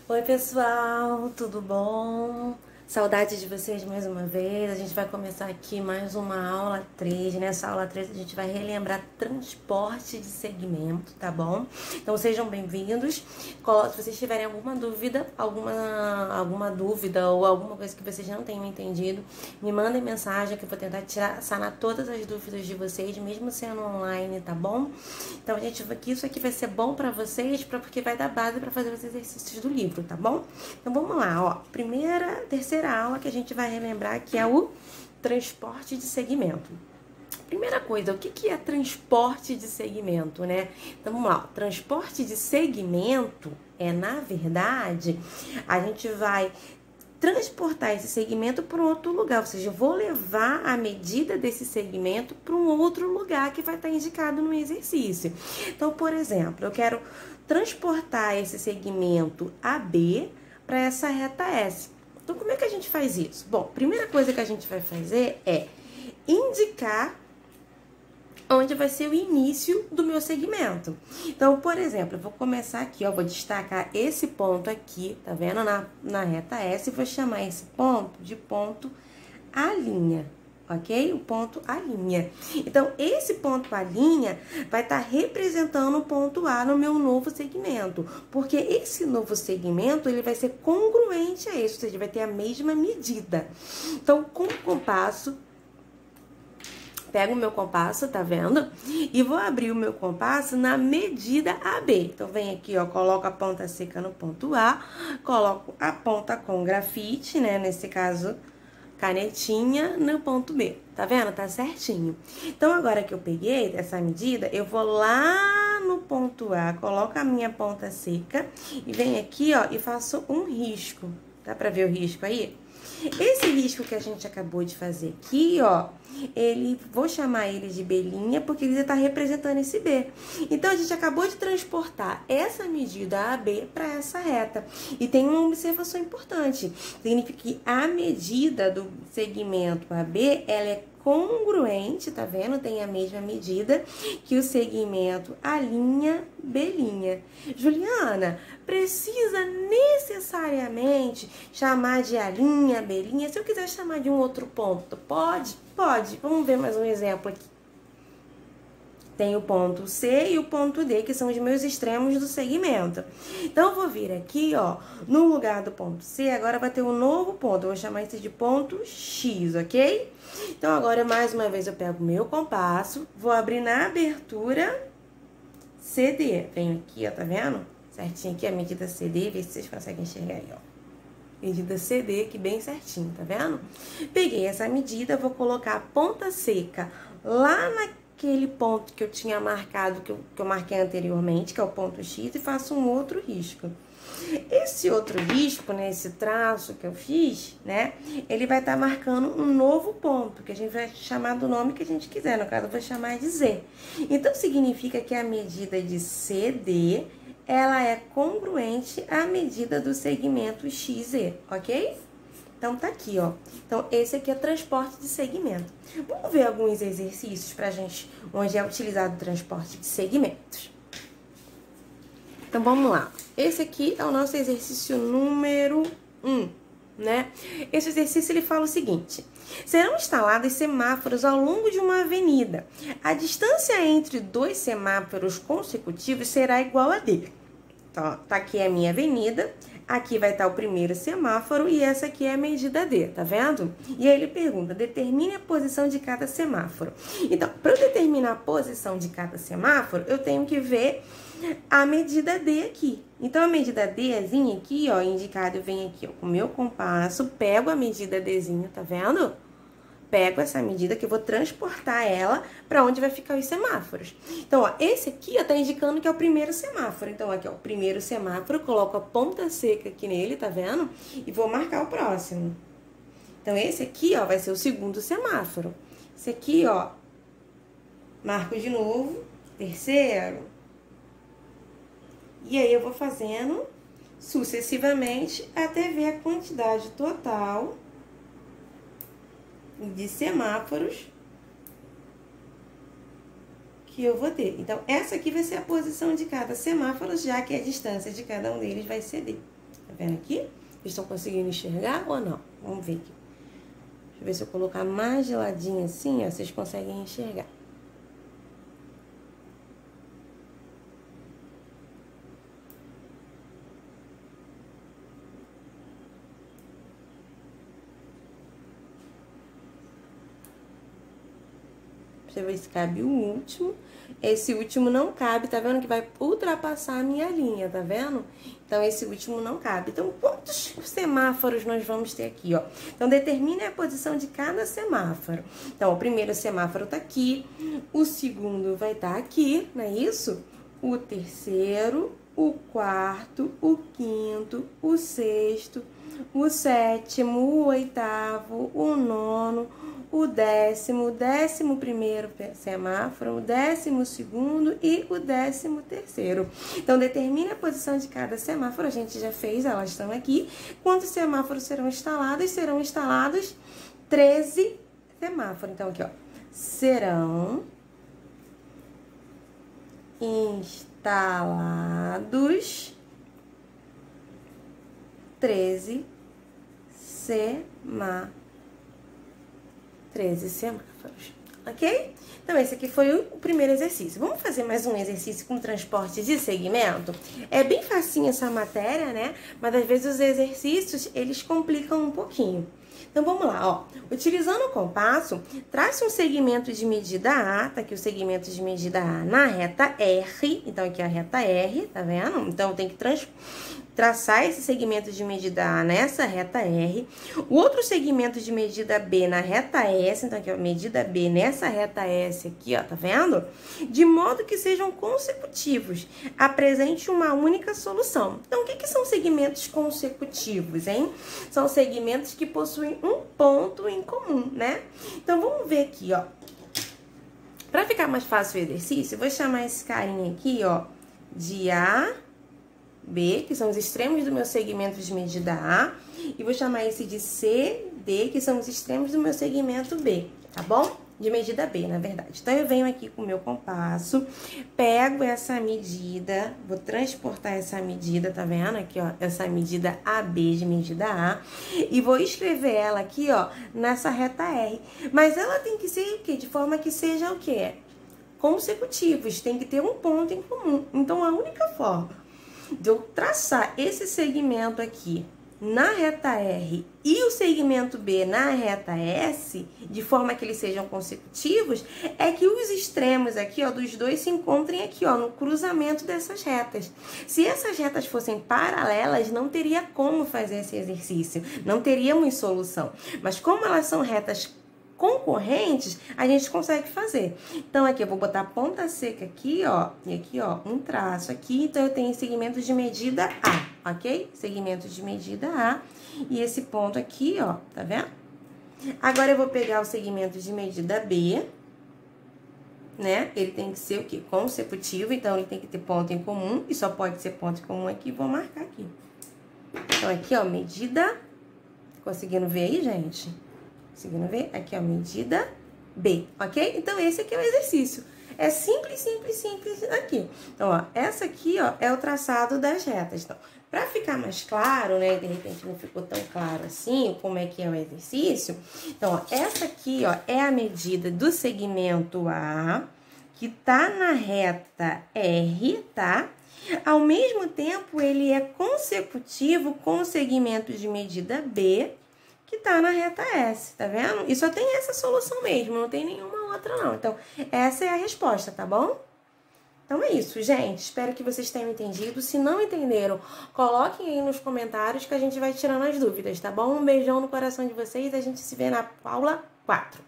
Oi, pessoal, tudo bom? Saudade de vocês mais uma vez. A gente vai começar aqui mais uma aula 3. Nessa aula 3 a gente vai relembrar transporte de segmento, tá bom? Então sejam bem-vindos. Se vocês tiverem alguma dúvida ou alguma coisa que vocês não tenham entendido, me mandem mensagem que eu vou tentar sanar todas as dúvidas de vocês, mesmo sendo online, tá bom? Então isso aqui vai ser bom pra vocês, porque vai dar base pra fazer os exercícios do livro, tá bom? Então vamos lá, ó. Terceira aula que a gente vai relembrar, que é o transporte de segmento. Primeira coisa, o que é transporte de segmento, né? Então vamos lá, transporte de segmento na verdade, a gente vai transportar esse segmento para um outro lugar, ou seja, eu vou levar a medida desse segmento para um outro lugar que vai estar indicado no exercício. Então, por exemplo, eu quero transportar esse segmento AB para essa reta S. Então, como é que a gente faz isso? Bom, a primeira coisa que a gente vai fazer é indicar onde vai ser o início do meu segmento. Então, por exemplo, eu vou começar aqui, ó, vou destacar esse ponto aqui, tá vendo? Na reta S, e vou chamar esse ponto de ponto A', ok? O ponto A'. Então, esse ponto A' vai estar representando o ponto A no meu novo segmento, porque esse novo segmento, ele vai ser congruente a esse, ou seja, vai ter a mesma medida. Então, com o compasso, pego o meu compasso, tá vendo? E vou abrir o meu compasso na medida AB. Então, vem aqui, ó, coloco a ponta seca no ponto A, coloco a ponta com grafite, né? Nesse caso, canetinha, no ponto B. Tá vendo? Tá certinho. Então, agora que eu peguei essa medida, eu vou lá no ponto A, coloco a minha ponta seca e venho aqui, ó, e faço um risco. Dá pra ver o risco aí? Esse risco que a gente acabou de fazer aqui, ó, vou chamar ele de B', porque ele está representando esse B. Então, a gente acabou de transportar essa medida AB para essa reta. E tem uma observação importante. Significa que a medida do segmento AB, ela é congruente, tá vendo? Tem a mesma medida que o segmento A', B'. Juliana, precisa necessariamente chamar de A', B'? Se eu quiser chamar de um outro ponto, pode? Pode. Vamos ver mais um exemplo aqui. Tem o ponto C e o ponto D, que são os meus extremos do segmento. Então, eu vou vir aqui, ó, no lugar do ponto C, agora vai ter um novo ponto. Eu vou chamar esse de ponto X, ok? Então, agora, mais uma vez, eu pego o meu compasso, vou abrir na abertura CD. Venho aqui, ó, tá vendo? Certinho aqui a medida CD, vê se vocês conseguem enxergar aí, ó. Medida CD aqui bem certinho, tá vendo? Peguei essa medida, vou colocar a ponta seca lá naquele ponto que eu tinha marcado, que eu marquei anteriormente, que é o ponto X, e faço um outro risco. Esse outro risco, né, esse traço que eu fiz, né, ele vai estar marcando um novo ponto, que a gente vai chamar do nome que a gente quiser, no caso eu vou chamar de Z. Então, significa que a medida de CD, ela é congruente à medida do segmento XZ, ok? Então, tá aqui, ó. Então, esse aqui é transporte de segmento. Vamos ver alguns exercícios pra gente, onde é utilizado o transporte de segmentos. Então, vamos lá. Esse aqui é o nosso exercício número 1, né? Esse exercício, ele fala o seguinte: serão instalados semáforos ao longo de uma avenida. A distância entre dois semáforos consecutivos será igual a D. Então, tá aqui a minha avenida, aqui vai estar o primeiro semáforo e essa aqui é a medida D, tá vendo? E aí ele pergunta, determine a posição de cada semáforo. Então, para eu determinar a posição de cada semáforo, eu tenho que ver a medida D aqui. Então, a medida Dzinha aqui, ó, indicado, eu venho aqui, ó, com o meu compasso, pego a medida Dzinho, tá vendo? Pego essa medida que eu vou transportar ela para onde vai ficar os semáforos. Então, ó, esse aqui, ó, tá indicando que é o primeiro semáforo. Então, aqui, ó, o primeiro semáforo, coloco a ponta seca aqui nele, tá vendo? E vou marcar o próximo. Então, esse aqui, ó, vai ser o segundo semáforo. Esse aqui, ó, marco de novo, terceiro. E aí, eu vou fazendo sucessivamente até ver a quantidade total de semáforos que eu vou ter. Então, essa aqui vai ser a posição de cada semáforo, já que a distância de cada um deles vai ser D. Tá vendo aqui? Vocês estão conseguindo enxergar ou não? Vamos ver aqui. Deixa eu ver se eu colocar mais de ladinho assim, ó, vocês conseguem enxergar. Deixa eu ver se cabe o último. Esse último não cabe, tá vendo? Que vai ultrapassar a minha linha, tá vendo? Então, esse último não cabe. Então, quantos semáforos nós vamos ter aqui, ó? Então, determine a posição de cada semáforo. Então, o primeiro semáforo tá aqui, o segundo vai estar aqui, não é isso? O terceiro, o quarto, o quinto, o sexto, o sétimo, o oitavo, o nono, o décimo primeiro semáforo, o 12º e o 13º. Então, determine a posição de cada semáforo. A gente já fez, elas estão aqui. Quantos semáforos serão instalados? Serão instalados 13 semáforos. Então, aqui, ó. Serão instalados 13 semáforos, ok? Então, esse aqui foi o primeiro exercício. Vamos fazer mais um exercício com transporte de segmento? É bem facinho essa matéria, né? Mas, às vezes, os exercícios, eles complicam um pouquinho. Então, vamos lá, ó. Utilizando o compasso, trace um segmento de medida A, tá aqui o segmento de medida A na reta R. Então, aqui é a reta R, tá vendo? Então, tem que traçar esse segmento de medida A nessa reta R, o outro segmento de medida B na reta S, então aqui, ó, medida B nessa reta S aqui, ó, tá vendo? De modo que sejam consecutivos. Apresente uma única solução. Então, o que são segmentos consecutivos, hein? São segmentos que possuem um ponto em comum, né? Então, vamos ver aqui, ó. Para ficar mais fácil o exercício, eu vou chamar esse carinha aqui, ó, de A, B, que são os extremos do meu segmento de medida A, e vou chamar esse de C, D, que são os extremos do meu segmento B, tá bom? De medida B, na verdade. Então, eu venho aqui com o meu compasso, pego essa medida, vou transportar essa medida, tá vendo? Aqui, ó, essa medida AB de medida A, e vou escrever ela aqui, ó, nessa reta R. Mas ela tem que ser o quê? De forma que seja o quê? Consecutivos, tem que ter um ponto em comum. Então, a única forma de eu traçar esse segmento aqui na reta R e o segmento B na reta S, de forma que eles sejam consecutivos, é que os extremos aqui, ó, dos dois se encontrem aqui, ó, no cruzamento dessas retas. Se essas retas fossem paralelas, não teria como fazer esse exercício, não teríamos solução. Mas como elas são retas concorrentes, a gente consegue fazer. Então, aqui eu vou botar ponta seca aqui, ó, e aqui, ó, um traço aqui. Então, eu tenho segmentos de medida A, ok? Segmentos de medida A. E esse ponto aqui, ó, tá vendo? Agora, eu vou pegar o segmento de medida B, né? Ele tem que ser o quê? Consecutivo, então, ele tem que ter ponto em comum. E só pode ser ponto em comum aqui, vou marcar aqui. Então, aqui, ó, medida... Conseguindo ver aí, gente? Conseguindo ver? Aqui, ó, medida B, ok? Então, esse aqui é o exercício. É simples, simples, simples aqui. Então, ó, essa aqui, ó, é o traçado das retas. Então, para ficar mais claro, né, de repente não ficou tão claro assim, como é que é o exercício. Então, ó, essa aqui, ó, é a medida do segmento A, que tá na reta R, tá? Ao mesmo tempo, ele é consecutivo com o segmento de medida B, que tá na reta S, tá vendo? E só tem essa solução mesmo, não tem nenhuma outra não. Então, essa é a resposta, tá bom? Então, é isso, gente. Espero que vocês tenham entendido. Se não entenderam, coloquem aí nos comentários que a gente vai tirando as dúvidas, tá bom? Um beijão no coração de vocês e a gente se vê na aula 4.